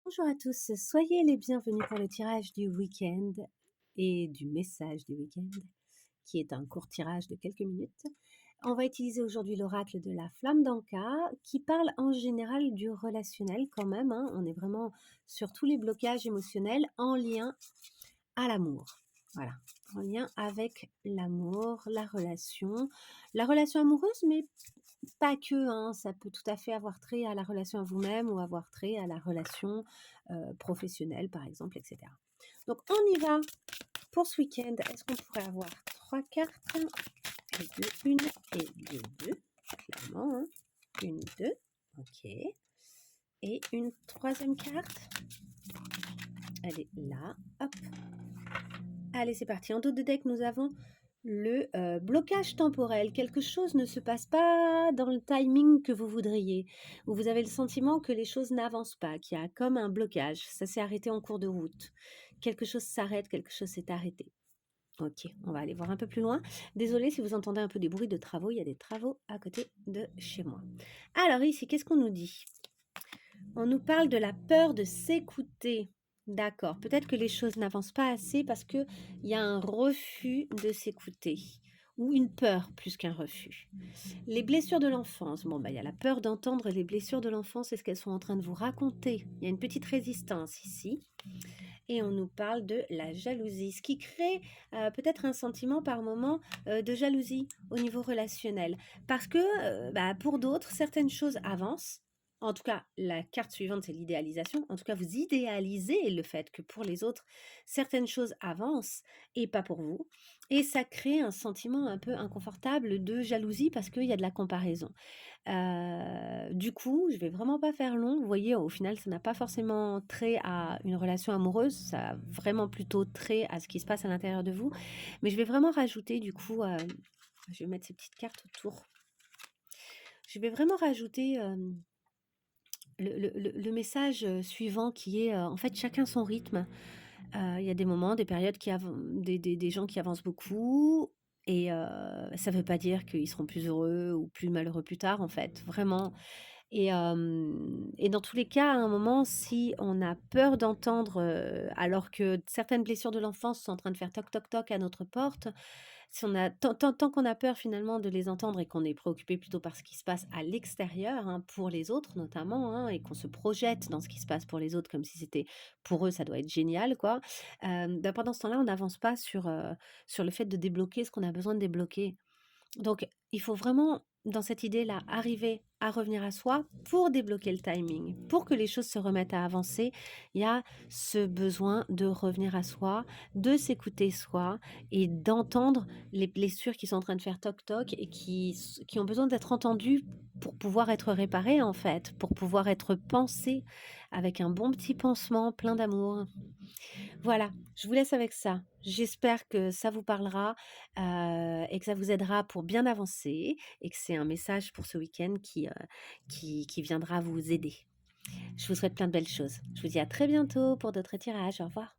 Bonjour à tous, soyez les bienvenus pour le tirage du week-end et du message du week-end, qui est un court tirage de quelques minutes. On va utiliser aujourd'hui l'oracle de la flamme d'Anka, qui parle en général du relationnel quand même, hein. On est vraiment sur tous les blocages émotionnels en lien à l'amour. Voilà, en lien avec l'amour, la relation amoureuse, mais pas que, hein, ça peut tout à fait avoir trait à la relation à vous-même ou avoir trait à la relation, professionnelle par exemple et cetera. Donc on y va pour ce week-end. Est-ce qu'on pourrait avoir 3 cartes? Et 2, 1 et 2, 2, clairement, hein. 1, 2, OK, et une troisième carte. Elle est là, hop. Allez, c'est parti. En dos de deck, nous avons le blocage temporel. Quelque chose ne se passe pas dans le timing que vous voudriez, ou vous avez le sentiment que les choses n'avancent pas, qu'il y a comme un blocage. Ça s'est arrêté en cours de route. Quelque chose s'arrête, quelque chose s'est arrêté. Ok, on va aller voir un peu plus loin. Désolée si vous entendez un peu des bruits de travaux, il y a des travaux à côté de chez moi. Alors ici, qu'est-ce qu'on nous dit? On nous parle de la peur de s'écouter. D'accord. Peut-être que les choses n'avancent pas assez parce qu'il y a un refus de s'écouter ou une peur plus qu'un refus. Les blessures de l'enfance. Bon, bah, il y a la peur d'entendre les blessures de l'enfance et ce qu'elles sont en train de vous raconter. Il y a une petite résistance ici. Et on nous parle de la jalousie, ce qui crée peut-être un sentiment par moment de jalousie au niveau relationnel. Parce que bah, pour d'autres, certaines choses avancent. En tout cas, la carte suivante, c'est l'idéalisation. En tout cas, vous idéalisez le fait que pour les autres, certaines choses avancent et pas pour vous. Et ça crée un sentiment un peu inconfortable de jalousie parce qu'il y a de la comparaison. Du coup, je vais vraiment pas faire long. Vous voyez, au final, ça n'a pas forcément trait à une relation amoureuse, ça a vraiment plutôt trait à ce qui se passe à l'intérieur de vous. Mais je vais vraiment rajouter du coup, je vais mettre ces petites cartes autour. Je vais vraiment rajouter, le message, suivant qui est, en fait, chacun son rythme. Il y a des moments, des périodes qui avan des gens qui avancent beaucoup et ça veut pas dire qu'ils seront plus heureux ou plus malheureux plus tard, en fait. Vraiment. Et dans tous les cas, à un moment, si on a peur d'entendre, alors que certaines blessures de l'enfance sont en train de faire toc toc toc à notre porte, si on a tant qu'on a peur finalement de les entendre et qu'on est préoccupé plutôt par ce qui se passe à l'extérieur, hein, pour les autres notamment, hein, et qu'on se projette dans ce qui se passe pour les autres comme si c'était pour eux, ça doit être génial quoi. Bah, pendant ce temps-là, on n'avance pas sur le fait de débloquer ce qu'on a besoin de débloquer. Donc, il faut vraiment, dans cette idée-là, arriver à revenir à soi pour débloquer le timing, pour que les choses se remettent à avancer. Il y a ce besoin de revenir à soi, de s'écouter soi et d'entendre les blessures qui sont en train de faire toc-toc et qui ont besoin d'être entendues pour pouvoir être réparées, en fait, pour pouvoir être pensées avec un bon petit pansement plein d'amour. Voilà, je vous laisse avec ça. J'espère que ça vous parlera, et que ça vous aidera pour bien avancer et que c'est un message pour ce week-end qui viendra vous aider. Je vous souhaite plein de belles choses. Je vous dis à très bientôt pour d'autres tirages. Au revoir.